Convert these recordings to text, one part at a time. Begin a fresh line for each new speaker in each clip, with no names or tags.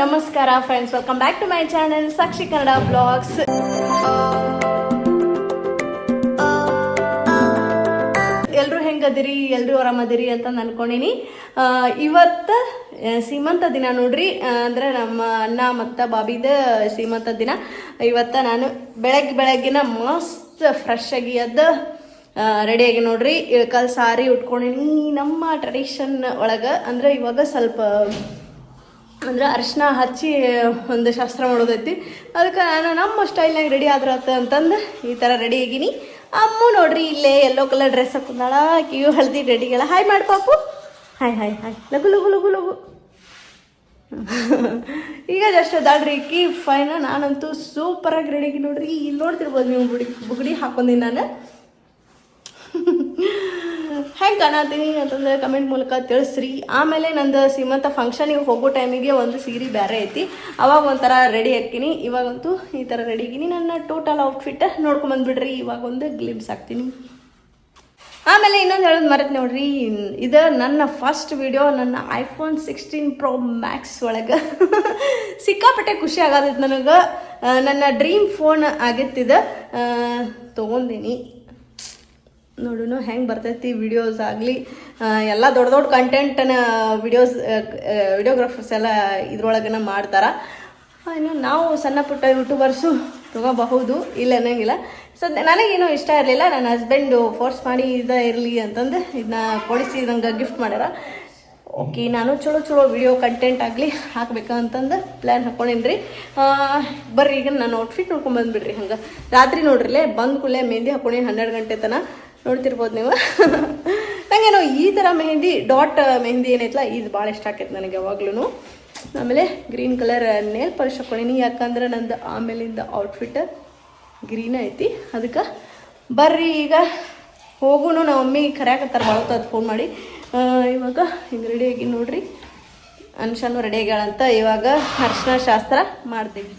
ನಮಸ್ಕಾರ friends, welcome back to my channel Sakshi Kannada blogs. ಎಲ್ರು ಹೆಂಗದಿರಿ, ಎಲ್ರು ಆರಾಮದಿರಿ ಅಂತ ಅನ್ಕೊಂಡಿನಿ. ಇವತ್ತ ಸೀಮಂತ ದಿನ ನೋಡ್ರಿ. ಅಂದ್ರೆ ನಮ್ಮ ಅಣ್ಣ ಮತ್ತ ಬಾಬಿದ ಸೀಮಂತ ದಿನ. ಇವತ್ತ ನಾನು ಬೆಳಗ್ಗಿನ ಮಸ್ತ್ ಫ್ರೆಶ್ ಆಗಿ ಎದ್ದು ರೆಡಿಯಾಗಿ ನೋಡ್ರಿ ಇಳ್ಕಲ್ ಸಾರಿ ಉಟ್ಕೊಂಡಿನಿ. ನಮ್ಮ ಟ್ರೆಡಿಷನ್ ಒಳಗೆ ಅಂದ್ರೆ ಇವಾಗ ಸ್ವಲ್ಪ ಅಂದ್ರೆ ಅರಿಶಿನ ಹಚ್ಚಿ ಒಂದು ಶಾಸ್ತ್ರ ಮಾಡೋದೈತಿ. ಅದಕ್ಕೆ ನಾನು ನಮ್ಮ ಸ್ಟೈಲ್ನಾಗ ರೆಡಿ ಆದ್ರತ್ತ ಅಂತಂದು ಈ ಥರ ರೆಡಿ ಆಗೀನಿ. ಅಮ್ಮು ನೋಡ್ರಿ ಇಲ್ಲೇ ಯೆಲ್ಲೋ ಕಲರ್ ಡ್ರೆಸ್ ಹಾಕೊಂಡಾಳ, ಕಿವಿ ಹಳದಿ ರೆಡಿಗಳ. ಹಾಯ್ ಮಾಡಿ ಪಾಪು, ಹಾಯ್ ಹಾಯ್ ಹಾಯ್, ಲಗು ಲಗು ಲಗು ಲಗು. ಈಗ ಜಸ್ಟ್ ದಾಡ್ರಿ ಕಿ ಫೈನ. ನಾನಂತೂ ಸೂಪರಾಗಿ ರೆಡಿ ಆಗಿ ನೋಡ್ರಿ. ಇಲ್ಲಿ ನೋಡ್ತಿರ್ಬೋದು ನೀವು, ಬುಗುಡಿ ಹಾಕೊಂಡಿ ನಾನು. ಹೆಂಗೆ ಕಾಣತೀನಿ ಅಂತಂದ್ರೆ ಕಮೆಂಟ್ ಮೂಲಕ ತಿಳಿಸ್ರಿ. ಆಮೇಲೆ ನಂದು ಸೀಮಂತ ಫಂಕ್ಷನಿಗೆ ಹೋಗೋ ಟೈಮಿಗೆ ಒಂದು ಸೀರೆ ಬೇರೆ ಐತಿ, ಅವಾಗ ಒಂಥರ ರೆಡಿ ಹಾಕ್ತೀನಿ. ಇವಾಗಂತೂ ಈ ಥರ ರೆಡಿ ಆಗಿನಿ. ನನ್ನ ಟೋಟಲ್ ಔಟ್ಫಿಟ್ ನೋಡ್ಕೊಂಬಂದ್ಬಿಡ್ರಿ. ಇವಾಗ ಒಂದು ಗ್ಲಿಮ್ಸ್ ಹಾಕ್ತೀನಿ. ಆಮೇಲೆ ಇನ್ನೊಂದು ಹೇಳೋದು ಮರೆತು ನೋಡ್ರಿ, ಇದು ನನ್ನ ಫಸ್ಟ್ ವಿಡಿಯೋ ನನ್ನ iPhone 16 Pro Max ಒಳಗೆ. ಸಿಕ್ಕಾಪಟ್ಟೆ ಖುಷಿ ಆಗೋದೈತೆ ನನಗೆ. ನನ್ನ ಡ್ರೀಮ್ ಫೋನ್ ಆಗಿತ್ತಿದೆ, ತೊಗೊಂಡಿನಿ. ನೋಡೋಣ ಹೆಂಗೆ ಬರ್ತೈತಿ ವಿಡಿಯೋಸ್ ಆಗಲಿ. ಎಲ್ಲ ದೊಡ್ಡ ದೊಡ್ಡ ಕಂಟೆಂಟನ್ನ ವಿಡಿಯೋಗ್ರಾಫರ್ಸ್ ಎಲ್ಲ ಇದ್ರೊಳಗನ ಮಾಡ್ತಾರೆ. ಇನ್ನು ನಾವು ಸಣ್ಣ ಪುಟ್ಟ ಯೂಟ್ಯೂಬರ್ಸು ತಗೋಬಹುದು, ಇಲ್ಲ ಅನ್ನಂಗಿಲ್ಲ. ನನಗೇನೋ ಇಷ್ಟ ಇರಲಿಲ್ಲ. ನನ್ನ ಹಸ್ಬೆಂಡು ಫೋರ್ಸ್ ಮಾಡಿ ಇರಲಿ ಅಂತಂದು ಇದನ್ನ ಕೊಡಿಸಿ ನಂಗೆ ಗಿಫ್ಟ್ ಮಾಡ್ಯಾರ. ಓಕೆ, ನಾನು ಚಲೋ ವಿಡಿಯೋ ಕಂಟೆಂಟ್ ಆಗಲಿ ಹಾಕ್ಬೇಕಂತಂದು ಪ್ಲ್ಯಾನ್ ಹಾಕ್ಕೊಂಡಿನ್ರಿ. ಬರ್ರಿ ಈಗ ನಾನು ಔಟ್ಫಿಟ್ ನೋಡ್ಕೊಂಡು ಬಂದುಬಿಡ್ರಿ. ಹಂಗೆ ರಾತ್ರಿ ನೋಡ್ರಿಲೇ ಬಂದು ಕೂಡಲೇ ಮೆಹಂದಿ ಹಾಕ್ಕೊಂಡು 12 ಗಂಟೆ ತನಕ ನೋಡ್ತಿರ್ಬೋದು ನೀವು. ನನಗೇನೋ ಈ ಥರ ಮೆಹಂದಿ, ಡಾಟ್ ಮೆಹಂದಿ ಏನೈತಲ್ಲ, ಇದು ಭಾಳ ಇಷ್ಟ ಆಕೈತೆ ನನಗೆ ಯಾವಾಗ್ಲೂ. ಆಮೇಲೆ ಗ್ರೀನ್ ಕಲರ್ ನೇಲ್ ಪಾಲಿಶ್ ಹಾಕ್ಕೊಂಡಿನಿ, ಯಾಕಂದ್ರೆ ನಂದು ಆಮೇಲಿಂದ ಔಟ್ಫಿಟ್ ಗ್ರೀನ್ ಐತಿ. ಅದಕ್ಕೆ ಬರ್ರಿ ಈಗ ಹೋಗುನು. ನಮ್ಮ ಮಮ್ಮಿ ಕರೆಯಾಕತ್ತಾರೆ ಭಾಳತ್ತದು ಫೋನ್ ಮಾಡಿ. ಇವಾಗ ಹಿಂಗೆ ರೆಡಿಯಾಗಿ ನೋಡ್ರಿ, ಅನ್ಶಾನು ರೆಡಿ ಆಗ್ಯಾಳಂತ. ಇವಾಗ ಅರ್ಶಿನ ಶಾಸ್ತ್ರ ಮಾಡ್ತೀವಿ.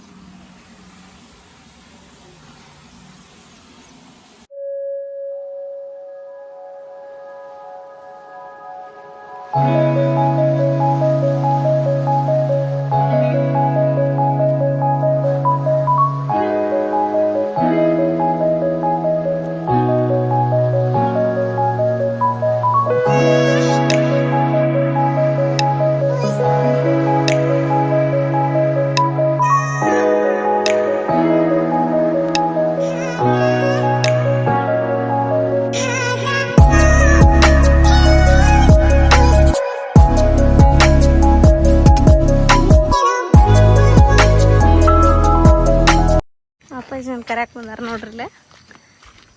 ಕರ್ಯಾಕ್ ಬಂದಾರ ನೋಡ್ರಿಲ್ಲೇ.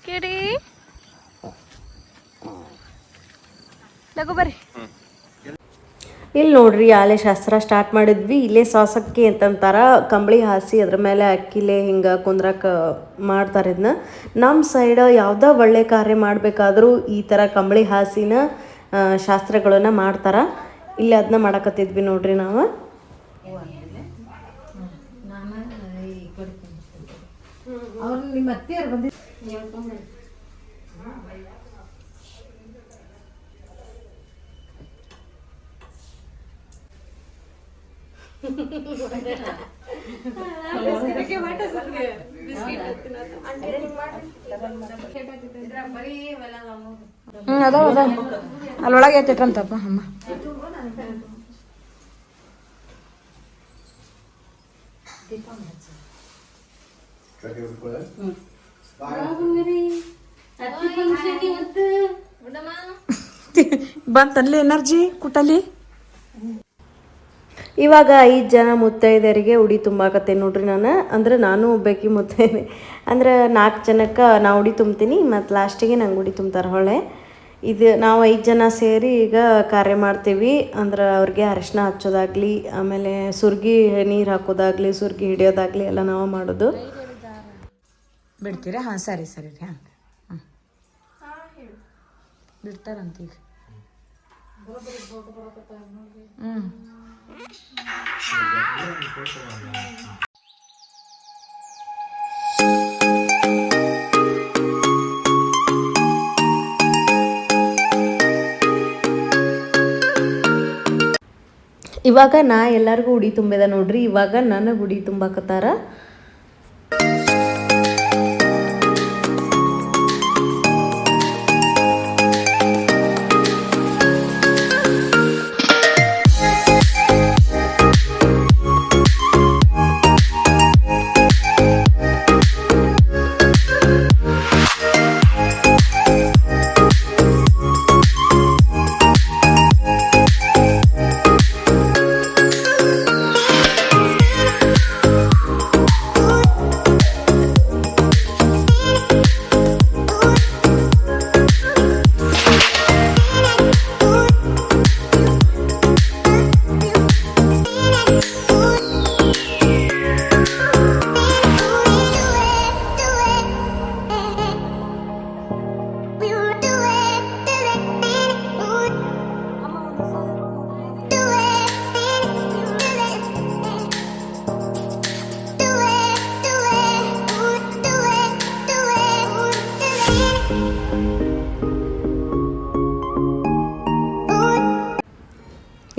ಕೇಳಿ ಲಗು ಬರ್ರಿ. ಇಲ್ಲಿ ನೋಡ್ರಿ ಆಲೆ ಶಾಸ್ತ್ರ ಸ್ಟಾರ್ಟ್ ಮಾಡಿದ್ವಿ. ಇಲ್ಲೇ ಸಾಸಕ್ಕಿ ಅಂತಂತಾರ, ಕಂಬಳಿ ಹಾಸಿ ಅದ್ರ ಮೇಲೆ ಅಕ್ಕಿಲೆ ಹಿಂಗೆ ಕುಂದ್ರಕ ಮಾಡ್ತಾರೆ. ಇದನ್ನ ನಮ್ಮ ಸೈಡ್ ಯಾವುದೋ ಒಳ್ಳೆ ಕಾರ್ಯ ಮಾಡಬೇಕಾದ್ರೂ ಈ ಥರ ಕಂಬಳಿ ಹಾಸಿನ ಶಾಸ್ತ್ರಗಳನ್ನ ಮಾಡ್ತಾರ. ಇಲ್ಲಿ ಅದನ್ನ ಮಾಡಕತ್ತಿದ್ವಿ ನೋಡ್ರಿ ನಾವು.
ಅವ್ರು ನಿಮ್ಮ ಅತ್ತೆಯರು ಬಂದಿದ್ದು ಅದಾವ ಅಲ್ಲೊಳಗೆ ಐತಿಟ್ರಂತಪ್ಪ ಅಮ್ಮ. ಬಂತಲ್ಲಿ ಎನರ್ಜಿ ಕುಟಲಿ.
ಇವಾಗ 5 ಜನ ಮುತ್ತೈದೆಯರಿಗೆ ಉಡಿ ತುಂಬಾಕತ್ತೆ ನೋಡ್ರಿ ನಾನು. ಅಂದ್ರೆ ನಾನು ಒಬ್ಬಾಕಿ ಮುತ್ತೈದೆ. ಅಂದ್ರೆ 4 ಜನಕ್ಕೆ ನಾ ಉಡಿ ತುಂಬ್ತೀನಿ, ಮತ್ತು ಲಾಸ್ಟಿಗೆ ನಂಗೆ ಉಡಿ ತುಂಬ್ತಾರೆ ಹೊಳೆ. ಇದು ನಾವು 5 ಜನ ಸೇರಿ ಈಗ ಕಾರ್ಯ ಮಾಡ್ತೀವಿ. ಅಂದ್ರೆ ಅವ್ರಿಗೆ ಅರಿಶಿನ ಹಚ್ಚೋದಾಗ್ಲಿ, ಆಮೇಲೆ ಸುರ್ಗಿ ನೀರು ಹಾಕೋದಾಗ್ಲಿ, ಸುರ್ಗಿ ಹಿಡಿಯೋದಾಗ್ಲಿ ಎಲ್ಲ ನಾವು ಮಾಡೋದು.
ಬಿಡ್ತೀರಾ? ಹಾಂ ಸರಿ ಸರಿ ರೀ. ಹಾಂ ಬಿಡ್ತಾರಂತ ಈಗ.
ಇವಾಗ ನಾ ಎಲ್ಲರಿಗೂ ಉಡಿ ತುಂಬಿದ ನೋಡ್ರಿ, ಇವಾಗ ನನಗೆ ಉಡಿ ತುಂಬಾಕತ್ತಾರ.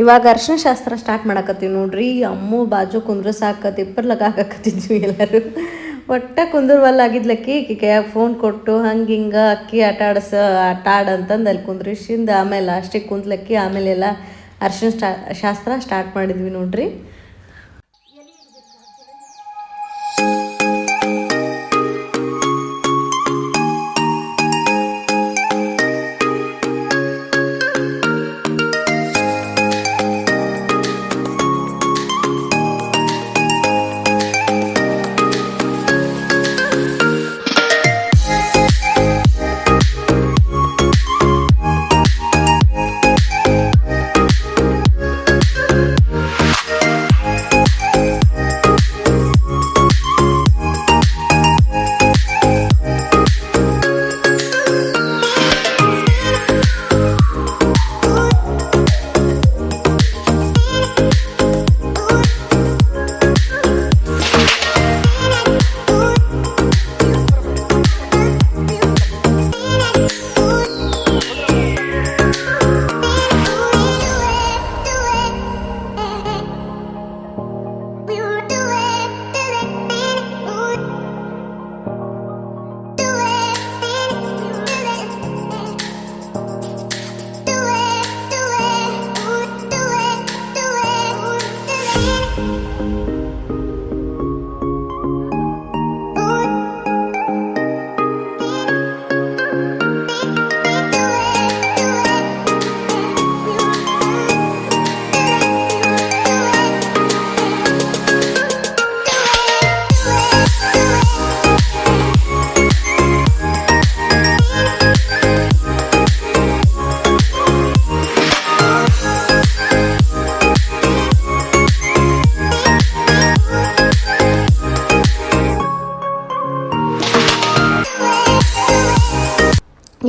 ಇವಾಗ ಅರ್ಶಿನ ಶಾಸ್ತ್ರ ಸ್ಟಾರ್ಟ್ ಮಾಡಕತ್ತೀವಿ ನೋಡ್ರಿ. ಅಮ್ಮು ಬಾಜು ಕುಂದ್ರ ಸಾಕ ತಿಪ್ಪರ್ಲಾಗ ಹಾಕಕತ್ತಿದ್ವಿ ಎಲ್ಲರೂ. ಒಟ್ಟ ಕುಂದ್ರವಲ್ಲಾಗಿದ್ಲಕ್ಕಿ ಕೈಯಾಗ ಫೋನ್ ಕೊಟ್ಟು ಹಂಗೆ ಹಿಂಗೆ ಅಕ್ಕಿ ಆಟ ಆಡಂತಂದು ಅಲ್ಲಿ ಕುಂದ್ರಿಸಿಂದ ಆಮೇಲೆ ಲಾಸ್ಟಿಗೆ ಕುಂತ್ಲಕ್ಕಿ ಆಮೇಲೆ ಎಲ್ಲ ಅರ್ಶಿನ ಶಾಸ್ತ್ರ ಸ್ಟಾರ್ಟ್ ಮಾಡಿದ್ವಿ ನೋಡ್ರಿ.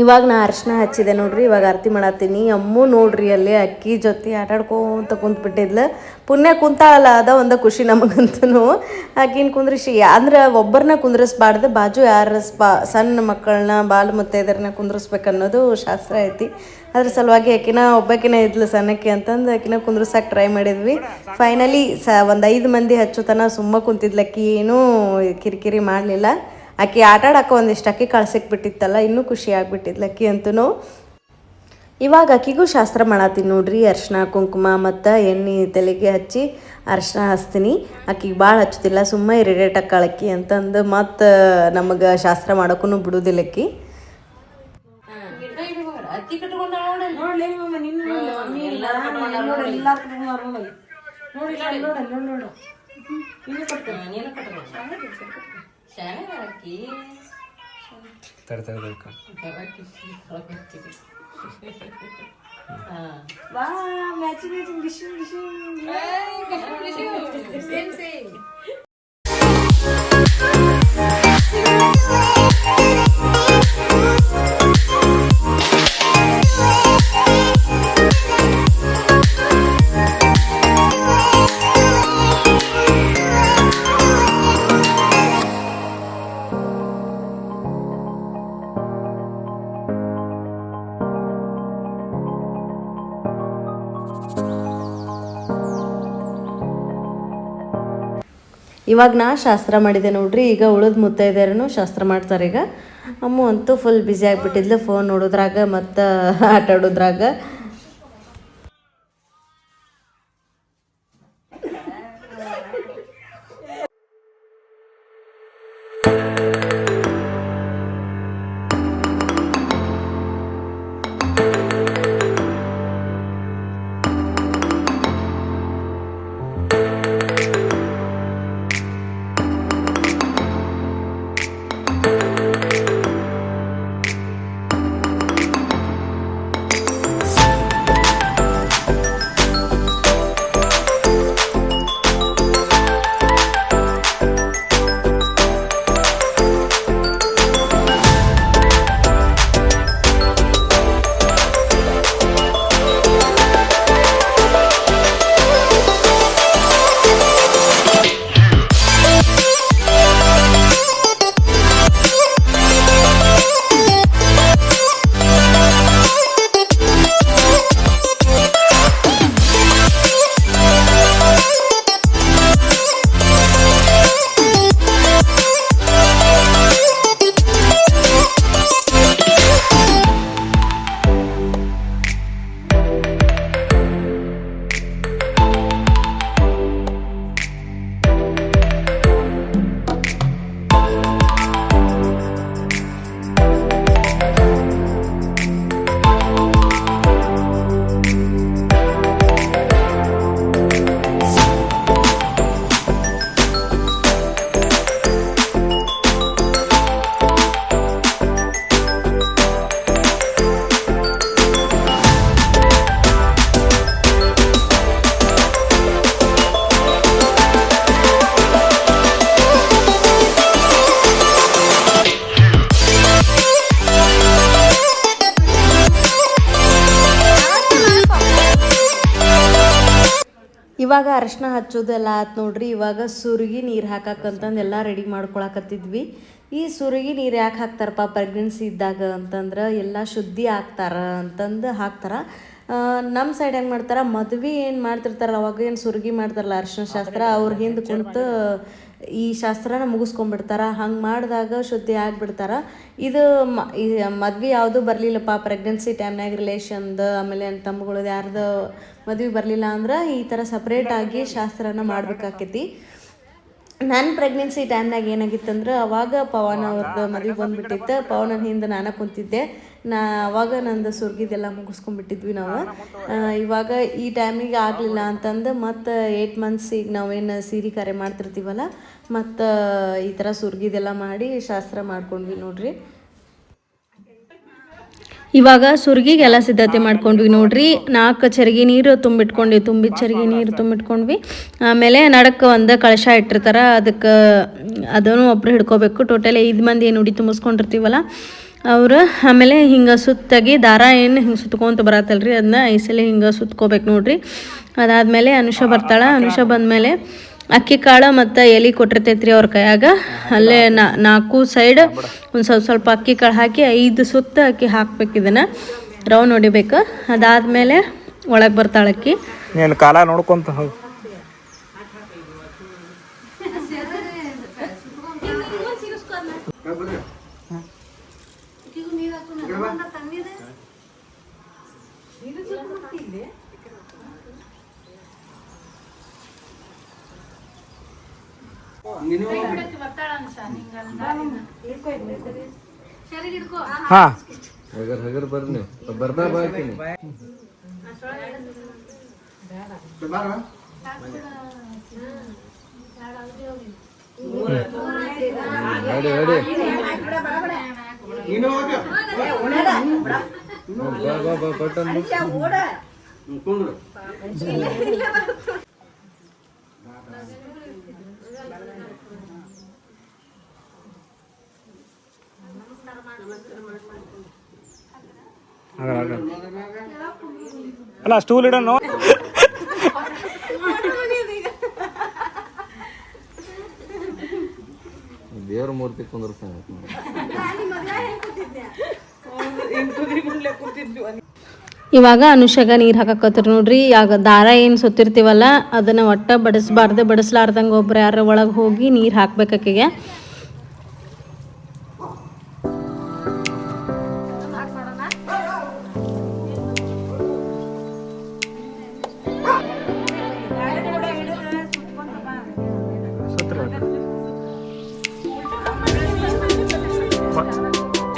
ಇವಾಗ ನಾ ಅರ್ಶಿನ ಹಚ್ಚಿದೆ ನೋಡ್ರಿ. ಇವಾಗ ಆರತಿ ಮಾಡತ್ತೀನಿ. ಅಮ್ಮು ನೋಡ್ರಿ ಅಲ್ಲಿ ಅಕ್ಕಿ ಜೊತೆ ಆಟಾಡ್ಕೊಂತ ಕುಂತ್ಬಿಟ್ಟಿದ್ಲು. ಪುಣ್ಯ ಕುಂತಾಳಲ್ಲ, ಅದ ಒಂದು ಖುಷಿ ನಮಗಂತೂ. ಆಕಿನ ಕುಂದ್ರಿಸಿ ಅಂದ್ರೆ ಒಬ್ಬರನ್ನ ಕುಂದ್ರಿಸ್ಬಾರ್ದು, ಬಾಜು ಯಾರ ಸಣ್ಣ ಮಕ್ಕಳನ್ನ ಬಾಲ್ ಮುತ್ತೈದರನ್ನ ಕುಂದ್ರಿಸ್ಬೇಕನ್ನೋದು ಶಾಸ್ತ್ರ ಐತಿ. ಅದ್ರ ಸಲುವಾಗಿ ಆಕಿನ ಒಬ್ಬಾಕಿನ ಇದ್ಲು ಸಣ್ಣಕ್ಕೆ ಅಂತಂದು ಆಕಿನ ಕುಂದ್ರಸಕ್ಕೆ ಟ್ರೈ ಮಾಡಿದ್ವಿ. ಫೈನಲಿ ಒಂದು 5 ಮಂದಿ ಹಚ್ಚುತನ ಸುಮ್ಮ ಕುಂತಿದ್ಲಕ್ಕಿ, ಏನೂ ಕಿರಿಕಿರಿ ಮಾಡಲಿಲ್ಲ. ಆಕೆ ಆಟಾಡಕ್ಕೆ ಒಂದಿಷ್ಟು ಅಕ್ಕಿ ಕಳ್ಸಿಕ್ಬಿಟ್ಟಿತ್ತಲ್ಲ, ಇನ್ನೂ ಖುಷಿ ಆಗ್ಬಿಟ್ಟಿದ್ಲು ಅಕ್ಕಿ ಅಂತೂ. ಇವಾಗ ಅಕ್ಕಿಗೂ ಶಾಸ್ತ್ರ ಮಾಡತ್ತೀನಿ ನೋಡ್ರಿ. ಅರ್ಶಿನ ಕುಂಕುಮ ಮತ್ತು ಎಣ್ಣೆ ತಲೆಗೆ ಹಚ್ಚಿ ಅರ್ಶಿನ ಹಚ್ತೀನಿ. ಅಕ್ಕಿಗೆ ಭಾಳ ಹಚ್ಚುತ್ತಿಲ್ಲ, ಸುಮ್ಮ ಇರಿಡೇಟ್ ಅಕ್ಕಿ ಅಂತಂದು ಮತ್ತು ನಮಗೆ ಶಾಸ್ತ್ರ ಮಾಡೋಕ್ಕೂ ಬಿಡುವುದಿಲ್ಲ ಅಕ್ಕಿ. ಇವಾಗ ನಾ ಶಾಸ್ತ್ರ ಮಾಡಿದೆ ನೋಡ್ರಿ. ಈಗ ಉಳಿದ ಮುತ್ತೈದೆಯರೂ ಶಾಸ್ತ್ರ ಮಾಡ್ತಾರೆ. ಈಗ ಅಮ್ಮ ಅಂತೂ ಫುಲ್ ಬ್ಯುಸಿ ಆಗಿಬಿಟ್ಟಿದ್ಲು ಫೋನ್ ನೋಡೋದ್ರಾಗ ಮತ್ತು ಆಟ ಆಡೋದ್ರಾಗ. ಇವಾಗ ಅರಶಿನ ಹಚ್ಚೋದೆಲ್ಲ ಆಯ್ತು ನೋಡ್ರಿ. ಇವಾಗ ಸುರುಗಿ ನೀರು ಹಾಕಕ್ಕಂತಂದು ಎಲ್ಲ ರೆಡಿ ಮಾಡ್ಕೊಳಕತ್ತಿದ್ವಿ. ಈ ಸುರುಗಿ ನೀರು ಯಾಕೆ ಹಾಕ್ತಾರಪ್ಪ ಪ್ರೆಗ್ನೆನ್ಸಿ ಇದ್ದಾಗ ಅಂತಂದ್ರೆ ಎಲ್ಲ ಶುದ್ಧಿ ಆಗ್ತಾರ ಅಂತಂದು ಹಾಕ್ತಾರೆ. ನಮ್ಮ ಸೈಡ್ ಹೆಂಗೆ ಮಾಡ್ತಾರೆ, ಮದುವೆ ಏನು ಮಾಡ್ತಿರ್ತಾರಲ್ಲ ಅವಾಗ ಏನು ಸುರುಗಿ ಮಾಡ್ತಾರಲ್ಲ ಅರಶಿನ ಶಾಸ್ತ್ರ, ಅವ್ರ ಹಿಂದೆ ಕುಂತು ಈ ಶಾಸ್ತ್ರನ ಮುಗಿಸ್ಕೊಂಡ್ಬಿಡ್ತಾರೆ. ಹಂಗೆ ಮಾಡಿದಾಗ ಶುದ್ಧಿ ಆಗಿಬಿಡ್ತಾರೆ. ಇದು ಮದ್ವೆ ಯಾವುದೂ ಬರಲಿಲ್ಲಪ್ಪ ಪ್ರೆಗ್ನೆನ್ಸಿ ಟೈಮ್ನಾಗ ರಿಲೇಷನ್ದು ಆಮೇಲೆ ನನ್ನ ತಮ್ಮಗಳದ್ದು ಯಾರ್ದು ಮದುವೆ ಬರಲಿಲ್ಲ ಅಂದ್ರೆ ಈ ಥರ ಸಪ್ರೇಟಾಗಿ ಶಾಸ್ತ್ರನ ಮಾಡ್ಬೇಕಾಕೈತಿ. ನನ್ನ ಪ್ರೆಗ್ನೆನ್ಸಿ ಟೈಮ್ನಾಗ ಏನಾಗಿತ್ತಂದ್ರೆ ಅವಾಗ ಪವನ್ ಅವ್ರದ್ದು ಮದುವೆ ಬಂದುಬಿಟ್ಟಿತ್ತು. ಪವನನ ಹಿಂದೆ ನಾನು ಕುಂತಿದ್ದೆ. ಅವಾಗ ನಂದು ಸುರ್ಗಿದೆಲ್ಲ ಮುಗಿಸ್ಕೊಂಡ್ಬಿಟ್ಟಿದ್ವಿ ನಾವು. ಇವಾಗ ಈ ಟೈಮಿಗೆ ಆಗಲಿಲ್ಲ ಅಂತಂದು ಮತ್ತು 8 months ಈಗ ನಾವೇನು ಸೀರೆ ಕಾರ್ಯ ಮಾಡ್ತಿರ್ತೀವಲ್ಲ ಮತ್ತು ಈ ಥರ ಸುರ್ಗಿದೆಲ್ಲ ಮಾಡಿ ಶಾಸ್ತ್ರ ಮಾಡ್ಕೊಂಡ್ವಿ ನೋಡ್ರಿ. ಇವಾಗ ಸುರ್ಗಿಗೆಲ್ಲ ಸಿದ್ಧತೆ ಮಾಡ್ಕೊಂಡ್ವಿ ನೋಡ್ರಿ. 4 ಚರಿಗೆ ನೀರು ತುಂಬಿದ ಚರಿಗೆ ನೀರು ತುಂಬಿಟ್ಕೊಂಡ್ವಿ. ಆಮೇಲೆ ನಡಕ್ಕೆ ಒಂದು ಕಳಶ ಇಟ್ಟಿರ್ತಾರೆ, ಅದಕ್ಕೆ ಅದನ್ನು ಒಬ್ಬರು ಹಿಡ್ಕೋಬೇಕು. ಟೋಟಲ್ 5 ಮಂದಿ ಏನು ಉಡಿ ತುಂಬಿಸ್ಕೊಂಡಿರ್ತೀವಲ್ಲ ಅವರು. ಆಮೇಲೆ ಹಿಂಗೆ ಸುತ್ತಾಗಿ ದಾರ ಏನು ಹಿಂಗೆ ಸುತ್ಕೊಂತ ಬರತ್ತಲ್ರಿ, ಅದನ್ನ 5 ಸಲ ಹಿಂಗೆ ಸುತ್ಕೋಬೇಕು ನೋಡ್ರಿ. ಅದಾದಮೇಲೆ ಅನುಷ ಬರ್ತಾಳೆ. ಅನುಷ ಬಂದಮೇಲೆ ಅಕ್ಕಿ ಕಾಳು ಮತ್ತು ಎಲೆ ಕೊಟ್ಟಿರ್ತೈತ್ರಿ ಅವ್ರ ಕೈಯಾಗ. ಅಲ್ಲೇ 4 ಸೈಡ್ ಒಂದು ಸ್ವಲ್ಪ ಅಕ್ಕಿ ಕಾಳು ಹಾಕಿ 5 ಸುತ್ತ ಅಕ್ಕಿ ಹಾಕ್ಬೇಕು. ಇದನ್ನು ರೌಂಡ್ ಹೊಡಿಬೇಕು. ಅದಾದಮೇಲೆ ಒಳಗೆ ಬರ್ತಾಳೆ ಅಕ್ಕಿ.
ನೀನು ಕಾಲ ನೋಡ್ಕೊಂತ ಹೋಗಿ ಹಾ
ಹಗರ್ ಬರ್ನಿ ಬರ್ತಾ ಬಾಕಿನಿ ರೆಡಿ ರೆಡಿ ಬಾ ಬಾ ಬಟನ್
ಅಲ್ಲ ಸ್ಟೂಲ್ ಇಡೋನು.
ದೇವ್ರ ಮೂರ್ತಿ ಕುಂದ್ರಸ
ಇವಾಗ ಅನುಷಾಗ ನೀರು ಹಾಕಕತ್ರಿ ನೋಡ್ರಿ. ಆಗ ದಾರ ಏನು ಸುತ್ತಿರ್ತೀವಲ್ಲ ಅದನ್ನು ಒಟ್ಟ ಬಡಿಸ್ಲಾರ್ದಂಗೆ ಒಬ್ರು ಯಾರ ಒಳಗೆ ಹೋಗಿ ನೀರು ಹಾಕ್ಬೇಕು ಆಕೆಗೆ.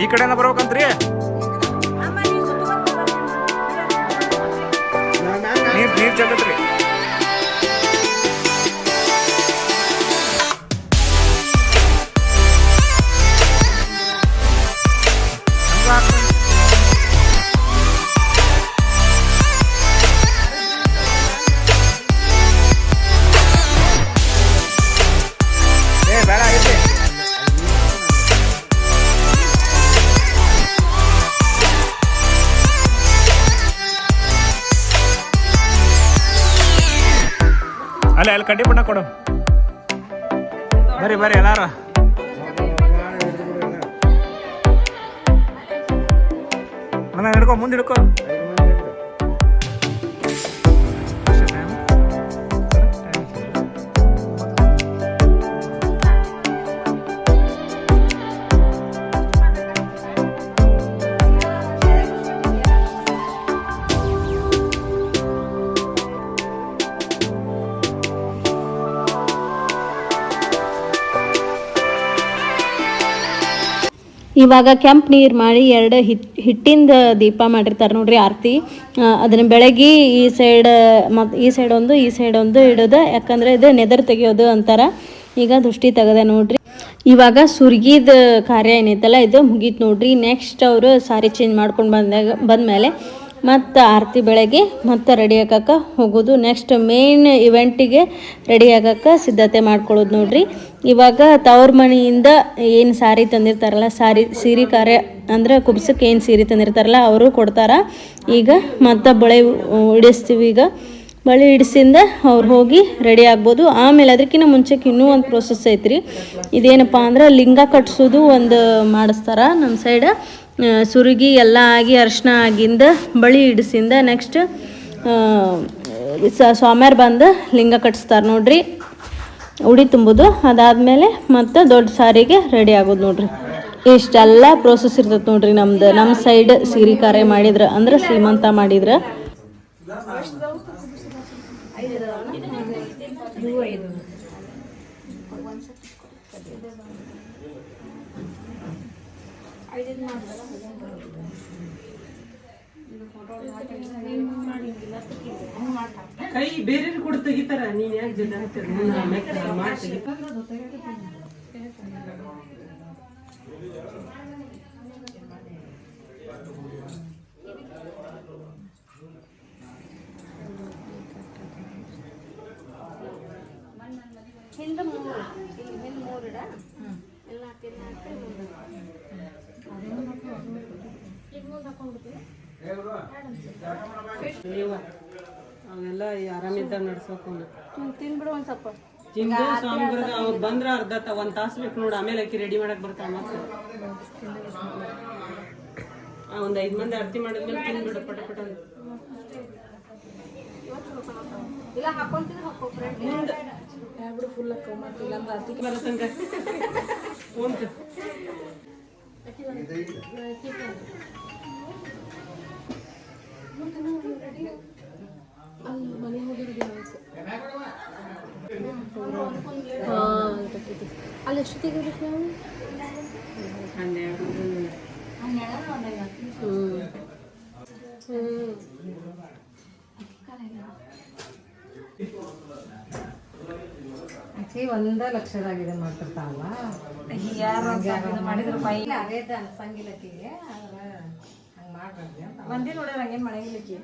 ಈ ಕಡೆನ ಬರ್ಬೇಕಂತ್ರಿ. ನೀರ್ ಜಗತ್ರಿ. ಬೇಡ ಐತಿ. ಅಲ್ಲಿ ಕಡ್ಡಿ ಬಣ್ಣ ಕೊಡು. ಬರ್ರಿ ಬರ್ರಿ ಎಲ್ಲಾರು. ನನ್ನ ಹಿಡ್ಕೊ, ಮುಂದೆ ಹಿಡ್ಕೊ.
ಇವಾಗ ಕೆಂಪು ನೀರು ಮಾಡಿ 2 ಹಿಟ್ಟಿಂದ ದೀಪ ಮಾಡಿರ್ತಾರೆ ನೋಡ್ರಿ ಆರತಿ. ಅದನ್ನ ಬೆಳಗ್ಗೆ ಈ ಸೈಡ್ ಮತ್ತು ಈ ಸೈಡ್ ಒಂದು ಇಡೋದು. ಯಾಕಂದರೆ ಇದು ನೆದರ್ ತೆಗಿಯೋದು ಅಂತಾರೆ. ಈಗ ದೃಷ್ಟಿ ತೆಗೆದೆ ನೋಡ್ರಿ. ಇವಾಗ ಸುರ್ಗಿದ ಕಾರ್ಯ ಏನೈತಲ್ಲ ಇದು ಮುಗೀತು ನೋಡ್ರಿ. ನೆಕ್ಸ್ಟ್ ಅವರು ಸಾರಿ ಚೇಂಜ್ ಮಾಡ್ಕೊಂಡು ಬಂದಮೇಲೆ ಮತ್ತು ಆರತಿ ಬೆಳಗ್ಗೆ ಮತ್ತು ರೆಡಿ ಆಗಕ್ಕೆ ಹೋಗೋದು. ನೆಕ್ಸ್ಟ್ ಮೇನ್ ಇವೆಂಟಿಗೆ ರೆಡಿ ಆಗಕ್ಕೆ ಸಿದ್ಧತೆ ಮಾಡ್ಕೊಳ್ಳೋದು ನೋಡ್ರಿ. ಇವಾಗ ತವ್ರ ಮನೆಯಿಂದ ಏನು ಸಾರಿ ತಂದಿರ್ತಾರಲ್ಲ, ಸೀರೆ ಕಾರ್ಯ ಅಂದರೆ ಕುಬ್ಸಕ್ಕೆ ಏನು ಸೀರೆ ತಂದಿರ್ತಾರಲ್ಲ ಅವರು ಕೊಡ್ತಾರೆ. ಈಗ ಮತ್ತು ಬಳೆ ಇಡಿಸ್ತೀವಿ. ಈಗ ಬಳೆ ಇಡಿಸಿಂದ ಅವ್ರು ಹೋಗಿ ರೆಡಿ ಆಗ್ಬೋದು. ಆಮೇಲೆ ಅದಕ್ಕಿಂತ ಮುಂಚೆಗೆ ಇನ್ನೂ ಒಂದು ಪ್ರೋಸೆಸ್ ಐತ್ರಿ. ಇದೇನಪ್ಪ ಅಂದ್ರೆ ಲಿಂಗ ಕಟ್ಸೋದು ಒಂದು ಮಾಡಿಸ್ತಾರೆ ನಮ್ಮ ಸೈಡ್. ಸುರುಗಿ ಎಲ್ಲ ಆಗಿ ಅರ್ಶಿನ ಆಗಿಂದ ಬಳಿ ಇಡಿಸಿಂದ ನೆಕ್ಸ್ಟ್ ಸ್ವಾಮ್ಯಾರು ಬಂದು ಲಿಂಗ ಕಟ್ಸ್ತಾರೆ ನೋಡ್ರಿ, ಉಡಿ ತುಂಬೋದು. ಅದಾದಮೇಲೆ ಮತ್ತು ದೊಡ್ಡ ಸಾರಿಗೆ ರೆಡಿ ಆಗೋದು ನೋಡ್ರಿ. ಇಷ್ಟೆಲ್ಲ ಪ್ರೋಸೆಸ್ ಇರ್ತೈತೆ ನೋಡ್ರಿ ನಮ್ಮ ಸೈಡ್ ಸೀರೆ ಕಾರ್ಯ ಮಾಡಿದ್ರೆ, ಅಂದ್ರೆ ಸೀಮಂತ ಮಾಡಿದ್ರೆ.
ಕೈ ಬೇರೆ ಕೂಡ ತೆಗಿತಾರ. ನೀನ್ ಯಾಕೆ ಜೊತೆ ಮಾಡ್ತೀರಿ? ಅವೆಲ್ಲ ಆರಾಮಿದ್ದಾಗ ನಡ್ಸ್ಬೇಕು.
ತಿನ್ಬಿಡು ಒಂದು ಸ್ವಲ್ಪ.
ತಿಂದು ಸ್ವಾಮಿಗರ್ಗ ಅವ್ರು ಬಂದ್ರ ಅರ್ಧ 1 ತಾಸು ಬೇಕು ನೋಡು. ಆಮೇಲೆ ಆಕಿ ರೆಡಿ ಮಾಡಕ್ ಬರ್ತಾಳ. ಮತ್ತೆ ಒಂದ್ 5 ಮಂದಿ ಆರತಿ ಮಾಡಿದ್ಮೇಲೆ ತಿಂದ್ಬಿಡು ಪಟ ಪಟ. ಬರತಂಗ
ಅಲ್ಲಿ ಎಷ್ಟೊತ್ತಿಗೆ ನಾವು
1 ಲಕ್ಷದಾಗಿದೆ ಮಾಡ್ತಿರ್ತಾವಲ್ಲ. ಮಾಡಿದ್ರು ಅದೇ ಅನ್ಸಂಗಿಲ್ಲಕ್ಕಿಗೆ ಹಂಗೆ ಮಾಡ್ಬಾರ್ದು ಅಂತ ಮಂದಿ ನೋಡ್ಯಾರ. ಹಂಗೇನು ಮಾಡಂಗಿಲ್ಲಕ್ಕಿ.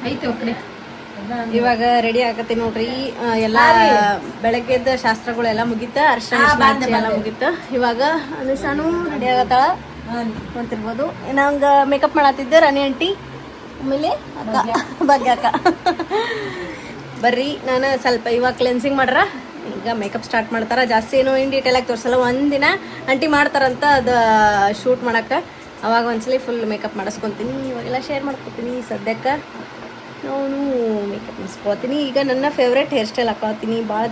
ಐತೆ ಒಕ್ಕಡೆ. ಇವಾಗ ರೆಡಿ ಆಗತ್ತೆ ನೋಡ್ರಿ. ಎಲ್ಲ ಬೆಳಗ್ಗೆದ ಶಾಸ್ತ್ರಗಳೆಲ್ಲ ಮುಗೀತ. ಅರ್ಶನ ಎಲ್ಲ ಮುಗೀತ. ಇವಾಗ ಅನುಷಾನು ರೆಡಿ ಆಗತ್ತಾಳ. ನೋಡ್ತಿರ್ಬೋದು. ನಂಗೆ ಮೇಕಪ್ ಮಾಡತ್ತಿದ್ದೆ ರಾಣಿ ಆಂಟಿ, ಆಮೇಲೆ ಅಕ್ಕ ಭಾಗ್ಯ ಅಕ್ಕ. ಬರ್ರಿ, ನಾನು ಸ್ವಲ್ಪ ಇವಾಗ ಕ್ಲೆನ್ಸಿಂಗ್ ಮಾಡ್ರ, ಈಗ ಮೇಕಪ್ ಸ್ಟಾರ್ಟ್ ಮಾಡ್ತಾರ. ಜಾಸ್ತಿ ಏನು ಇನ್ ಡೀಟೇಲ್ ಆಗಿ ತೋರಿಸಲ್ಲ. ಒಂದಿನ ಆಂಟಿ ಮಾಡ್ತಾರಂತ ಅದು ಶೂಟ್ ಮಾಡಕ್ಕೆ, ಅವಾಗ ಒಂದ್ಸಲಿ ಫುಲ್ ಮೇಕಪ್ ಮಾಡಿಸ್ಕೊತೀನಿ. ಇವಾಗೆಲ್ಲ ಶೇರ್ ಮಾಡ್ಕೊತೀನಿ. ಸದ್ಯಕ್ಕೆ ನಾನು ಮೇಕಪ್ ಮುಗಿಸ್ಕೊತೀನಿ. ಈಗ ನನ್ನ ಫೇವ್ರೇಟ್ ಹೇರ್ ಸ್ಟೈಲ್ ಹಾಕೋತೀನಿ. ಭಾಳ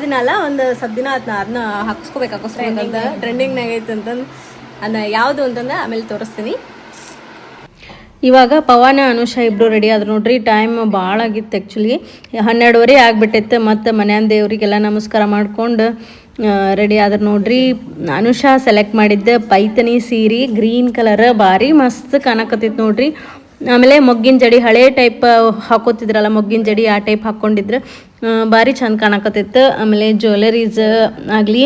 ದಿನ ಅಲ್ಲ, ಒಂದು ಸ್ವಲ್ಪ ದಿನ ಅದನ್ನ ಹಾಕಿಸ್ಕೋಬೇಕಂತ ಟ್ರೆಂಡಿಂಗ್ನಾಗ ಐತೆ ಅಂತಂದು ಅದನ್ನ ಯಾವುದು ಅಂತಂದು ಆಮೇಲೆ ತೋರಿಸ್ತೀನಿ. ಇವಾಗ ಪವನ ಅನುಷಾ ಇಬ್ಬರು ರೆಡಿ ಆದ್ರು ನೋಡ್ರಿ. ಟೈಮ್ ಭಾಳ ಆಗಿತ್ತು ಆ್ಯಕ್ಚುಲಿ, 12:30 ಆಗಿಬಿಟ್ಟೈತೆ. ಮತ್ತು ಮನೆಯ ದೇವರಿಗೆಲ್ಲ ನಮಸ್ಕಾರ ಮಾಡ್ಕೊಂಡು ರೆಡಿ ಆದ್ರೆ ನೋಡ್ರಿ. ಅನುಷಾ ಸೆಲೆಕ್ಟ್ ಮಾಡಿದ್ದೆ ಪೈತನಿ ಸೀರೆ, ಗ್ರೀನ್ ಕಲರ್, ಭಾರಿ ಮಸ್ತ್ ಕಾಣಕತ್ತೈತೆ ನೋಡ್ರಿ. ಆಮೇಲೆ ಮೊಗ್ಗಿನ ಜಡಿ, ಹಳೆ ಟೈಪ್ ಹಾಕೋತಿದ್ರಲ್ಲ ಮೊಗ್ಗಿನ ಜಡಿ, ಆ ಟೈಪ್ ಹಾಕ್ಕೊಂಡಿದ್ರೆ ಭಾರಿ ಚಂದ ಕಾಣಕತ್ತಿತ್ತು. ಆಮೇಲೆ ಜ್ಯುವೆಲರೀಸ್ ಆಗಲಿ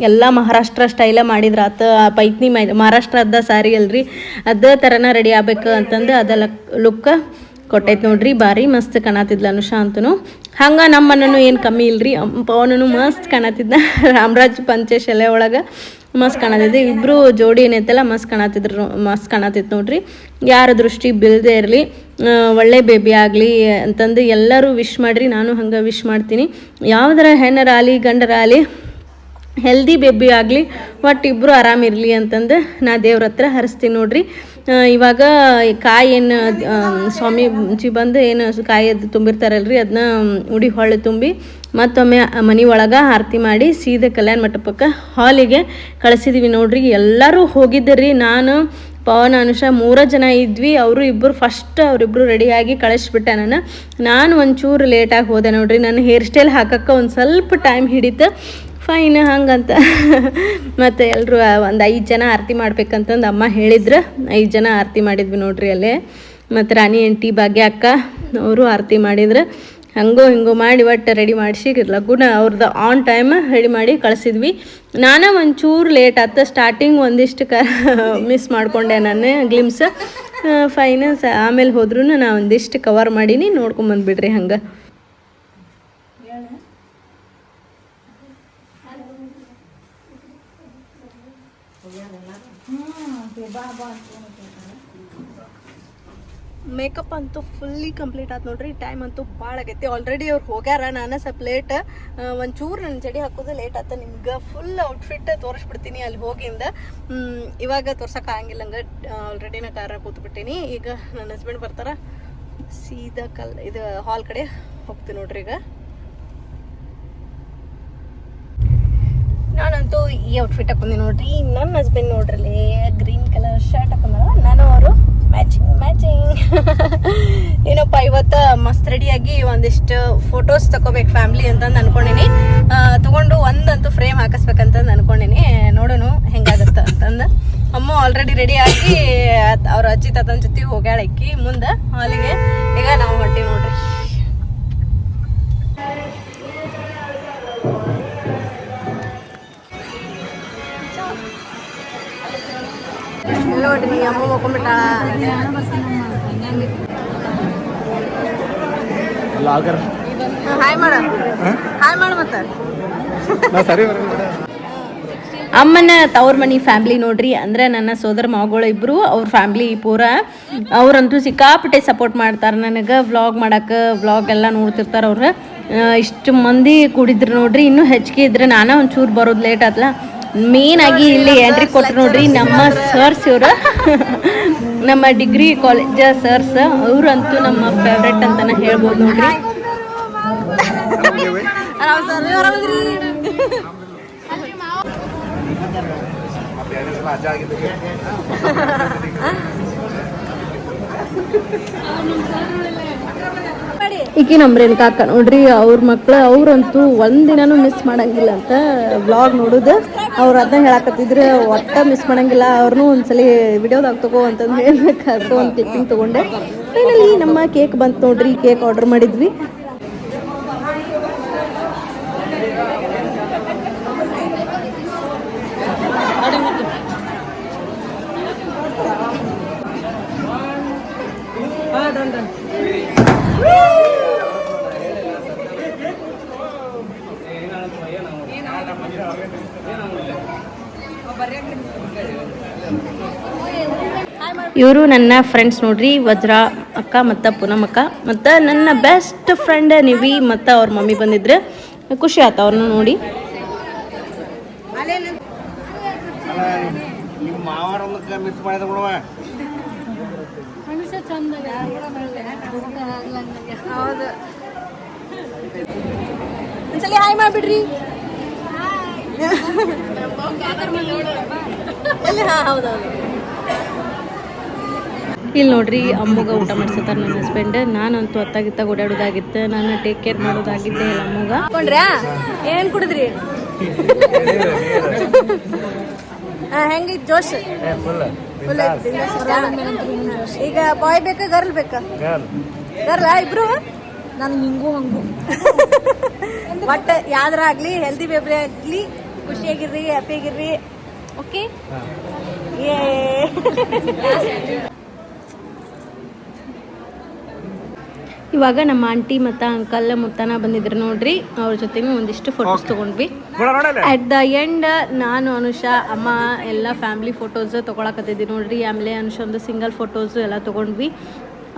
ಎಲ್ಲ ಮಹಾರಾಷ್ಟ್ರ ಸ್ಟೈಲ ಮಾಡಿದ್ರ ಆತ. ಪೈತ್ನಿ ಮಹಾರಾಷ್ಟ್ರದ ಸ್ಯಾರಿ ಅಲ್ರಿ, ಅದೇ ಥರನ ರೆಡಿ ಆಗ್ಬೇಕು ಅಂತಂದು ಅದೆಲ್ಲ ಲುಕ್ಕ ಕೊಟ್ಟೈತೆ ನೋಡ್ರಿ. ಭಾರಿ ಮಸ್ತ್ ಕಾಣತಿದ್ಲ ಅನುಷಾ ಅಂತೂ. ಹಂಗೆ ನಮ್ಮನ್ನು ಏನು ಕಮ್ಮಿ ಇಲ್ರಿ, ಪವನೂ ಮಸ್ತ್ ಕಾಣತಿದ್ದ. ರಾಮರಾಜ್ ಪಂಚಶಾಲೆ ಒಳಗೆ ಮಸ್ತ್ ಕಾಣತಿದ್ದೆ. ಇಬ್ಬರು ಜೋಡಿ ಏನೈತಲ್ಲ ಮಸ್ತ್ ಕಾಣತಿತ್ತು ನೋಡ್ರಿ. ಯಾರ ದೃಷ್ಟಿ ಬೀಳದೆ ಇರಲಿ, ಒಳ್ಳೆ ಬೇಬಿ ಆಗಲಿ ಅಂತಂದು ಎಲ್ಲರೂ ವಿಶ್ ಮಾಡಿರಿ. ನಾನು ಹಂಗೆ ವಿಶ್ ಮಾಡ್ತೀನಿ. ಯಾವುದರ ಹೆಣ್ಣರಾಗಲಿ ಗಂಡರಾಗಲಿ ಹೆಲ್ದಿ ಬೇಬಿ ಆಗಲಿ, ಒಟ್ಟು ಇಬ್ಬರು ಆರಾಮಿರಲಿ ಅಂತಂದು ನಾ ದೇವ್ರ ಹತ್ರ ಹರಿಸ್ತೀನಿ ನೋಡ್ರಿ. ಇವಾಗ ಕಾಯಿ ಏನು ಸ್ವಾಮೀಜಿ ಬಂದು ಏನು ಕಾಯಿ ಅದು ತುಂಬಿರ್ತಾರಲ್ರಿ, ಅದನ್ನ ಉಡಿ ಹೊಳ್ಳಿ ತುಂಬಿ ಮತ್ತೊಮ್ಮೆ ಮನೆ ಒಳಗೆ ಆರತಿ ಮಾಡಿ ಸೀದಾ ಕಲ್ಯಾಣ ಮಂಟಪಕ್ಕೆ ಹಾಲಿಗೆ ಕಳಿಸಿದ್ವಿ ನೋಡ್ರಿ. ಎಲ್ಲರೂ ಹೋಗಿದ್ದರಿ. ನಾನು ಪವನ ಅನುಷಾ 3 ಜನ ಇದ್ವಿ. ಅವರಿಬ್ಬರು ರೆಡಿಯಾಗಿ ಕಳಿಸ್ಬಿಟ್ಟೆ. ನಾನು ಒಂಚೂರು ಲೇಟಾಗಿ ಹೋದೆ ನೋಡ್ರಿ. ನನ್ನ ಹೇರ್ ಸ್ಟೈಲ್ ಹಾಕಕ್ಕೆ ಒಂದು ಸ್ವಲ್ಪ ಟೈಮ್ ಹಿಡಿತು. ಫೈನ್ ಹಂಗಂತ ಮತ್ತು ಎಲ್ಲರೂ ಒಂದು 5 ಜನ ಆರತಿ ಮಾಡ್ಬೇಕಂತಂದು ಅಮ್ಮ ಹೇಳಿದ್ರು. 5 ಜನ ಆರತಿ ಮಾಡಿದ್ವಿ ನೋಡ್ರಿ ಅಲ್ಲೇ. ಮತ್ತು ರಾಣಿ ಆಂಟಿ, ಭಾಗ್ಯ ಅಕ್ಕ ಅವರು ಆರತಿ ಮಾಡಿದ್ರು. ಹಂಗೋ ಮಾಡಿ ಒಟ್ಟು ರೆಡಿ ಮಾಡಿಸಿ ಲಗುನ ಅವ್ರದ್ದು ಆನ್ ಟೈಮ್ ರೆಡಿ ಮಾಡಿ ಕಳಿಸಿದ್ವಿ. ನಾನು ಒಂಚೂರು ಲೇಟ್ ಆಯ್ತು. ಸ್ಟಾರ್ಟಿಂಗ್ ಒಂದಿಷ್ಟು ಮಿಸ್ ಮಾಡಿಕೊಂಡೆ ನಾನು ಗ್ಲಿಮ್ಸ್. ಫೈನ್ ಆಮೇಲೆ ಹೋದ್ರೂ ನಾನು ಒಂದಿಷ್ಟು ಕವರ್ ಮಾಡೀನಿ. ನೋಡ್ಕೊಂಬಂದುಬಿಡ್ರಿ ಹಂಗೆ. ಮೇಕಪ್ ಅಂತೂ ಫುಲ್ಲಿ ಕಂಪ್ಲೀಟ್ ಆಯ್ತು ನೋಡ್ರಿ. ಟೈಮ್ ಅಂತೂ ಭಾಳ ಆಗೈತಿ. ಆಲ್ರೆಡಿ ಅವ್ರು ಹೋಗ್ಯಾರ. ನಾನು ಸ್ವಲ್ಪ ಲೇಟ್, ಒಂಚೂರು ನನ್ನ ಜಡಿ ಹಾಕೋದು ಲೇಟ್ ಆಯ್ತು. ನಿಮ್ಗೆ ಫುಲ್ ಔಟ್ಫಿಟ್ ತೋರಿಸ್ಬಿಡ್ತೀನಿ ಅಲ್ಲಿ ಹೋಗಿಂದ. ಇವಾಗ ತೋರ್ಸೋಕೆ ಆಗಂಗಿಲ್ಲ, ಹಂಗೆ ಆಲ್ರೆಡಿ ನಾ ಕಾರಾಗ ಕೂತ್ಬಿಟ್ಟಿನಿ. ಈಗ ನನ್ನ ಹಸ್ಬೆಂಡ್ ಬರ್ತಾರ, ಸೀದಾ ಇದು ಹಾಲ್ ಕಡೆ ಹೋಗ್ತೀನಿ ನೋಡ್ರಿ. ಈಗ ನಾನಂತೂ ಈ ಔಟ್ಫಿಟ್ ಹಾಕೊಂಡಿ ನೋಡ್ರಿ. ನನ್ನ ಹಸ್ಬೆಂಡ್ ನೋಡ್ರಲ್ಲಿ ಗ್ರೀನ್ ಕಲರ್ ಶರ್ಟ್ ಹಾಕೊಂಡಾರ, ನಾನು ಅವರು ಮ್ಯಾಚಿಂಗ್ ಏನಪ್ಪ ಇವತ್ತು ಮಸ್ತ್ ರೆಡಿಯಾಗಿ ಒಂದಿಷ್ಟು ಫೋಟೋಸ್ ತಗೋಬೇಕು ಫ್ಯಾಮ್ಲಿ ಅಂತಂದು ಅನ್ಕೊಂಡಿನಿ. ತಗೊಂಡು ಒಂದಂತೂ ಫ್ರೇಮ್ ಹಾಕಿಸ್ಬೇಕಂತಂದು ಅನ್ಕೊಂಡಿನಿ. ನೋಡೋಣ ಹೆಂಗಾಗತ್ತ ಅಂತಂದು. ಅಮ್ಮ ಆಲ್ರೆಡಿ ರೆಡಿ ಆಗಿ ಅವ್ರ ಅಜ್ಜಿ ತಾತನ ಜೊತೆ ಹೋಗ್ಯಾಳಕ್ಕಿ ಮುಂದೆ ಹಾಲಿಗೆ. ಈಗ ನಾವು ಹೊಂಟಿ ನೋಡ್ರಿ. ನೋಡ್ರಿ ಅಮ್ಮ ಹೋಗ್ಕೊಂಡ್ಬಿಟ್ಟಾಳ. ಹಾಯ್ ಮಾಡ ಮತ್ತೆ ಅಮ್ಮನ ತವ್ರ ಮನೆ ಫ್ಯಾಮ್ಲಿ ನೋಡ್ರಿ. ಅಂದರೆ ನನ್ನ ಸೋದರ ಮಾವಗಳು ಇಬ್ಬರು, ಅವ್ರ ಫ್ಯಾಮ್ಲಿ ಪೂರ. ಅವ್ರಂತೂ ಸಿಕ್ಕಾಪಟ್ಟೆ ಸಪೋರ್ಟ್ ಮಾಡ್ತಾರೆ ನನಗೆ ವ್ಲಾಗ್ ಮಾಡೋಕ್ಕೆ. ವ್ಲಾಗ್ ಎಲ್ಲ ನೋಡ್ತಿರ್ತಾರೆ ಅವ್ರು. ಇಷ್ಟು ಮಂದಿ ಕೂಡಿದ್ರು ನೋಡ್ರಿ. ಇನ್ನೂ ಹೆಚ್ಚಿಗೆ ಇದ್ರೆ ನಾನು ಒಂಚೂರು ಬರೋದು ಲೇಟ್ ಆಯ್ತಲ್ಲ. ಮೇನ್ ಆಗಿ ಇಲ್ಲಿ ಎಂಟ್ರಿ ಕೊಟ್ಟರು ನೋಡ್ರಿ ನಮ್ಮ ಸರ್ಸ್. ಇವರು ನಮ್ಮ ಡಿಗ್ರಿ ಕಾಲೇಜ್ ಸರ್ಸ್. ಅವರಂತೂ ನಮ್ಮ ಫೇವ್ರೆಟ್ ಅಂತಾನೆ ಹೇಳ್ಬೋದು ನೋಡ್ರಿ. ಈಕಿ ನಮ್ಮ ರೇಣುಕಾ ಅಕ್ಕ ನೋಡ್ರಿ. ಅವ್ರ ಮಕ್ಳು ಅವ್ರಂತೂ ಒಂದಿನೂ ಮಿಸ್ ಮಾಡಂಗಿಲ್ಲ ಅಂತ ವ್ಲಾಗ್ ನೋಡೋದು. ಅವ್ರು ಅದನ್ನ ಹೇಳಕತ್ತಿದ್ರೆ ಒಟ್ಟ ಮಿಸ್ ಮಾಡಂಗಿಲ್ಲ. ಅವ್ರನ್ನೂ ಒಂದ್ಸಲಿ ವಿಡಿಯೋದಾಗ ತಗೋ ಅಂತಂದು ಹೇಳ್ಬೇಕಾದ್ರು ಒಂದು ಕ್ಲಿಪ್ಪಿಂಗ್ ತೊಗೊಂಡೆ. ಫೈನಲಿ ನಮ್ಮ ಕೇಕ್ ಬಂತು ನೋಡ್ರಿ. ಕೇಕ್ ಆರ್ಡರ್ ಮಾಡಿದ್ವಿ. ಇವರು ನನ್ನ ಫ್ರೆಂಡ್ಸ್ ನೋಡ್ರಿ, ವಜ್ರ ಅಕ್ಕ ಮತ್ತು ಪೂನಮ್ ಅಕ್ಕ ಮತ್ತು ನನ್ನ ಬೆಸ್ಟ್ ಫ್ರೆಂಡ್ ನಿವಿ ಮತ್ತು ಅವ್ರ ಮಮ್ಮಿ ಬಂದಿದ್ರೆ ಖುಷಿ ಆಯ್ತು ಅವ್ರನ್ನ ನೋಡಿ.
ನಿಮ್ಮ ಮಾವಾರೊಂದಕ್ಕೆ ಮಿಸ್ ಮಾಡಿದ ಬಿಡುವ.
ಹೌದು, ಒಂದ್ಸಲಿ ಹಾಯ್ ಮಾಡಿಬಿಡ್ರಿ. ಹೌದೌದು. ಇಲ್ಲಿ ನೋಡ್ರಿ ಅಮ್ಮಗ ಊಟ ಮಾಡ್ಸತ್ತಾರ ನನ್ನ ಹಸ್ಬೆಂಡ್. ನಾನಂತೂ ಅತ್ತಾಗಿತ್ತ ಓಡಾಡೋದಾಗಿತ್ತು, ನಾನು ಟೇಕ್ ಕೇರ್ ಮಾಡೋದಾಗಿದ್ದೆ ಇಲ್ಲ ಅಮ್ಮಗ. ಕೊಂಡ್ರ್ಯಾ ಏನ್ ಕುಡಿದ್ರಿ? ಹೆಂಗಿತ್ತು ಜೋಶ್? ಈಗ ಬಾಯ್ ಬೇಕಾ ಗರ್ಲ್ ಬೇಕಾ? ಗರ್ಲ ಇಬ್ರು? ನಾನು ಹಿಂಗೂ ಹಂಗು ಬಟ್ ಯಾವ್ದಾರ ಆಗ್ಲಿ, ಹೆಲ್ದಿ ಬೇಬ್ರಿ ಆಗ್ಲಿ, ಖುಷಿಯಾಗಿರ್ರಿ, ಹ್ಯಾಪಿ ಆಗಿರ್ರಿ. ಓಕೆ. ಇವಾಗ ನಮ್ಮ ಆಂಟಿ ಮತ್ತು ಅಂಕಲ್ ಮುತ್ತನ ಬಂದಿದ್ರು ನೋಡ್ರಿ, ಅವ್ರ ಜೊತೆಗೆ ಒಂದಿಷ್ಟು ಫೋಟೋಸ್ ತೊಗೊಂಡ್ವಿ. ಅಟ್ ದ ಎಂಡ್ ನಾನು, ಅನುಷಾ, ಅಮ್ಮ ಎಲ್ಲ ಫ್ಯಾಮಿಲಿ ಫೋಟೋಸ್ ತೊಗೊಳಕತ್ತಿದ್ವಿ ನೋಡ್ರಿ. ಆಮೇಲೆ ಅನುಷಾ ಒಂದು ಸಿಂಗಲ್ ಫೋಟೋಸು ಎಲ್ಲ ತೊಗೊಂಡ್ವಿ.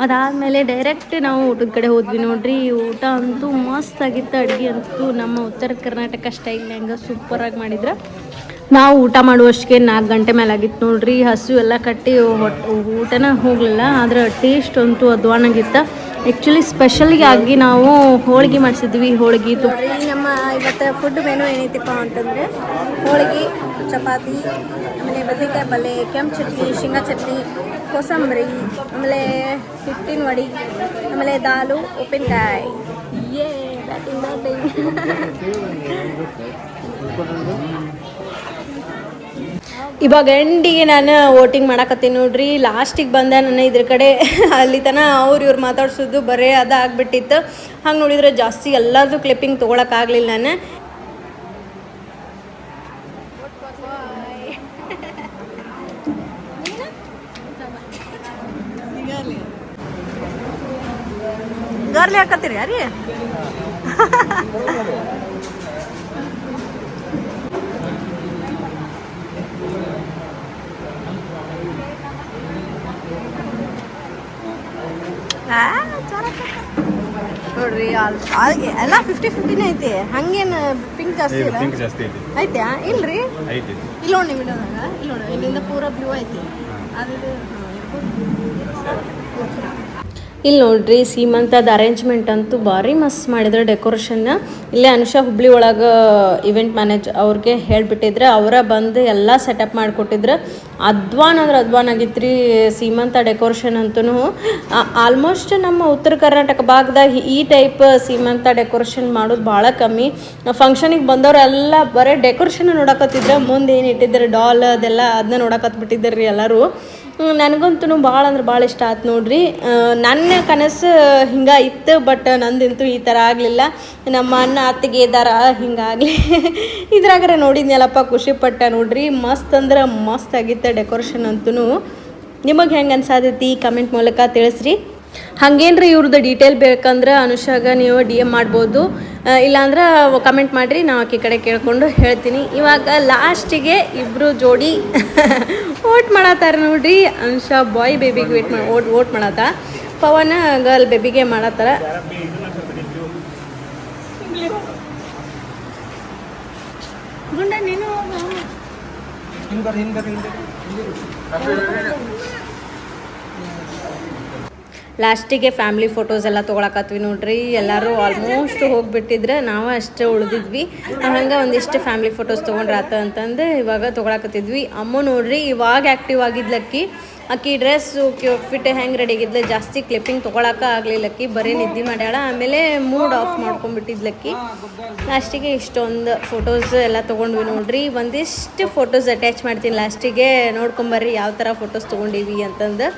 ಅದಾದಮೇಲೆ ಡೈರೆಕ್ಟ್ ನಾವು ಊಟದ ಕಡೆ ಹೋದ್ವಿ ನೋಡ್ರಿ. ಊಟ ಅಂತೂ ಮಸ್ತ್ ಆಗಿತ್ತು. ಅಡುಗೆ ಅಂತೂ ನಮ್ಮ ಉತ್ತರ ಕರ್ನಾಟಕ ಸ್ಟೈಲ್ನಾಗ ಸೂಪರಾಗಿ ಮಾಡಿದ್ರು. ನಾವು ಊಟ ಮಾಡುವಷ್ಟಿಗೆ 4 ಗಂಟೆ ಮೇಲೆ ಆಗಿತ್ತು ನೋಡ್ರಿ. ಹಸು ಎಲ್ಲ ಕಟ್ಟಿ ಊಟನ ಹೋಗಲಿಲ್ಲ, ಆದರೆ ಟೇಸ್ಟ್ ಅಂತೂ ಅದ್ವಾನಾಗಿತ್ತು. ಆ್ಯಕ್ಚುಲಿ ಸ್ಪೆಷಲ್ಗೆ ಆಗಿ ನಾವು ಹೋಳಿಗೆ ಮಾಡಿಸಿದ್ವಿ. ಹೋಳಿಗೆ ನಮ್ಮ ಇವತ್ತು ಫುಡ್ ಮೆನು ಏನೈತಿಪ್ಪ ಅಂತಂದರೆ ಹೋಳಿಗೆ, ಚಪಾತಿ, ಆಮೇಲೆ ಬದನೆಕಾಯಿ ಪಲ್ಯ, ಕೆಂಪು ಚಟ್ನಿ, ಶೇಂಗಾ ಚಟ್ನಿ, ಕೋಸಂಬರಿ, ಆಮೇಲೆ ಹಿಟ್ಟಿನ ವಡಿ, ಆಮೇಲೆ ದಾಲು, ಉಪ್ಪಿನಕಾಯಿ. ಇವಾಗ ಎಂಡಿಗೆ ನಾನು ವೋಟಿಂಗ್ ಮಾಡಕತ್ತೀನಿ ನೋಡ್ರಿ. ಲಾಸ್ಟಿಗೆ ಬಂದೆ ನಾನು ಇದ್ರ ಕಡೆ. ಅಲ್ಲಿ ತನಕ ಇವ್ರು ಮಾತಾಡ್ಸೋದು ಬರೀ ಅದಾಗ್ಬಿಟ್ಟಿತ್ತು. ಹಂಗೆ ನೋಡಿದ್ರೆ ಜಾಸ್ತಿ ಎಲ್ಲರದು ಕ್ಲಿಪ್ಪಿಂಗ್ ತೊಗೊಳಕ್ಕಾಗಲಿಲ್ಲ ನಾನು. ಗರ್ಲಿ ಹಾಕತ್ತೀರಿ ಯಾರೀ? ನೋಡ್ರಿ ಎಲ್ಲ 50-50 ಐತಿ. ಹಂಗೇನು ಪಿಂಕ್ ಜಾಸ್ತಿ ಐತೆ? ಇಲ್ರಿ, ಇಲ್ಲ ನೋಡಿ ವಿಡಿಯೋದಾಗ, ಇಲ್ಲ ನೋಡಿ ಇಲ್ಲಿಂದ ಪೂರ ಬ್ಲೂ ಐತಿ. ಅದು ಇಲ್ಲಿ ನೋಡ್ರಿ ಸೀಮಂತದ ಅರೇಂಜ್ಮೆಂಟ್ ಅಂತೂ ಭಾರಿ ಮಸ್ತ್ ಮಾಡಿದ್ರು ಡೆಕೋರೇಷನ್ನ. ಇಲ್ಲೇ ಅನುಷಾ ಹುಬ್ಳಿ ಒಳಗೆ ಇವೆಂಟ್ ಮ್ಯಾನೇಜ್ ಅವ್ರಿಗೆ ಹೇಳಿಬಿಟ್ಟಿದ್ರೆ ಅವರ ಬಂದು ಎಲ್ಲ ಸೆಟಪ್ ಮಾಡಿಕೊಟ್ಟಿದ್ರು. ಅದ್ವಾನ್ ಅಂದ್ರೆ ಅದ್ವಾನ್ ಆಗಿತ್ತು ರೀ ಸೀಮಂತ ಡೆಕೋರೇಷನ್ ಅಂತೂ. ಆಲ್ಮೋಸ್ಟ್ ನಮ್ಮ ಉತ್ತರ ಕರ್ನಾಟಕ ಭಾಗದಾಗ ಈ ಟೈಪ್ ಸೀಮಂತ ಡೆಕೋರೇಷನ್ ಮಾಡೋದು ಭಾಳ ಕಮ್ಮಿ. ಫಂಕ್ಷನಿಗೆ ಬಂದವರೆಲ್ಲ ಬರೀ ಡೆಕೋರೇಷನ್ ನೋಡಕತ್ತಿದ್ರೆ, ಮುಂದೆ ಏನು ಇಟ್ಟಿದ್ದಾರೆ ಡಾಲ್ ಅದೆಲ್ಲ ಅದನ್ನ ನೋಡಕತ್ಬಿಟ್ಟಿದ್ದಾರೆ ರೀ ಎಲ್ಲರೂ. ನನಗಂತೂ ಭಾಳ ಅಂದ್ರೆ ಭಾಳ ಇಷ್ಟ ಆಯ್ತು ನೋಡ್ರಿ. ನನ್ನ ಕನಸು ಹಿಂಗೆ ಇತ್ತು, ಬಟ್ ನಂದಂತೂ ಈ ಥರ ಆಗಲಿಲ್ಲ. ನಮ್ಮ ಅಣ್ಣ ಅತ್ತಿಗೆ ಇದ್ದಾರ ಹಿಂಗಾಗಲಿ ಇದ್ರಾಗರೆ ನೋಡಿದ್ನಲ್ಲಪ್ಪ ಖುಷಿಪಟ್ಟೆ ನೋಡ್ರಿ. ಮಸ್ತ್ ಅಂದ್ರೆ ಮಸ್ತ್ ಆಗಿತ್ತು ಡೆಕೋರೇಷನ್ ಅಂತೂ. ನಿಮಗೆ ಹೆಂಗೆ ಅನ್ಸಾದೈತಿ ಕಮೆಂಟ್ ಮೂಲಕ ತಿಳಿಸ್ರಿ. ಹಾಗೇನ್ರಿ ಇವ್ರದ್ದು ಡೀಟೇಲ್ ಬೇಕಂದ್ರೆ ಅನುಷಾಗ ನೀವು DM ಮಾಡ್ಬೋದು, ಇಲ್ಲಾಂದ್ರೆ ಕಮೆಂಟ್ ಮಾಡಿರಿ, ನಾವು ಆಕೆ ಕಡೆ ಕೇಳ್ಕೊಂಡು ಹೇಳ್ತೀನಿ. ಇವಾಗ ಲಾಸ್ಟಿಗೆ ಇಬ್ಬರು ಜೋಡಿ ಓಟ್ ಮಾಡತ್ತಾರ ನೋಡ್ರಿ. ಅನುಷಾ ಬಾಯ್ ಬೇಬಿಗೆ ಓಟ್ ಮಾಡತ್ತ, ಪವನ ಗರ್ಲ್ ಬೇಬಿಗೆ ಮಾಡತ್ತಾರ. ಗುಂಡ ನೀನು ಲಾಸ್ಟಿಗೆ ಫ್ಯಾಮಿಲಿ ಫೋಟೋಸ್ ಎಲ್ಲ ತೊಗೊಳಕತ್ವಿ ನೋಡ್ರಿ. ಎಲ್ಲರೂ ಆಲ್ಮೋಸ್ಟ್ ಹೋಗಿಬಿಟ್ಟಿದ್ರೆ ನಾವು ಅಷ್ಟೇ ಉಳಿದಿದ್ವಿ. ಹಂಗೆ ಒಂದಿಷ್ಟು ಫ್ಯಾಮಿಲಿ ಫೋಟೋಸ್ ತೊಗೊಂಡ್ರಾತ ಅಂತಂದು ಇವಾಗ ತೊಗೊಳಕತ್ತಿದ್ವಿ. ಅಮ್ಮ ನೋಡ್ರಿ ಇವಾಗ ಆ್ಯಕ್ಟಿವ್ ಆಗಿದ್ಲಕ್ಕಿ. ಆಕಿ ಡ್ರೆಸ್ಸು ಫಿಟ್ ಹೆಂಗೆ ರೆಡಿ ಆಗಿದ್ಲ, ಜಾಸ್ತಿ ಕ್ಲಿಪ್ಪಿಂಗ್ ತೊಗೊಳಕ್ಕೆ ಆಗಲಿಲ್ಲಕ್ಕಿ, ಬರೀ ನಿದ್ದೆ ಮಾಡ್ಯಾಳ. ಆಮೇಲೆ ಮೂಡ್ ಆಫ್ ಮಾಡ್ಕೊಂಡ್ಬಿಟ್ಟಿದ್ಲಕ್ಕಿ. ಲಾಸ್ಟಿಗೆ ಇಷ್ಟೊಂದು ಫೋಟೋಸ್ ಎಲ್ಲ ತೊಗೊಂಡ್ವಿ ನೋಡ್ರಿ. ಒಂದಿಷ್ಟು ಫೋಟೋಸ್ ಅಟ್ಯಾಚ್ ಮಾಡ್ತೀನಿ ಲಾಸ್ಟಿಗೆ, ನೋಡ್ಕೊಂಬರ್ರಿ ಯಾವ ಥರ ಫೋಟೋಸ್ ತೊಗೊಂಡಿವಿ ಅಂತಂದು.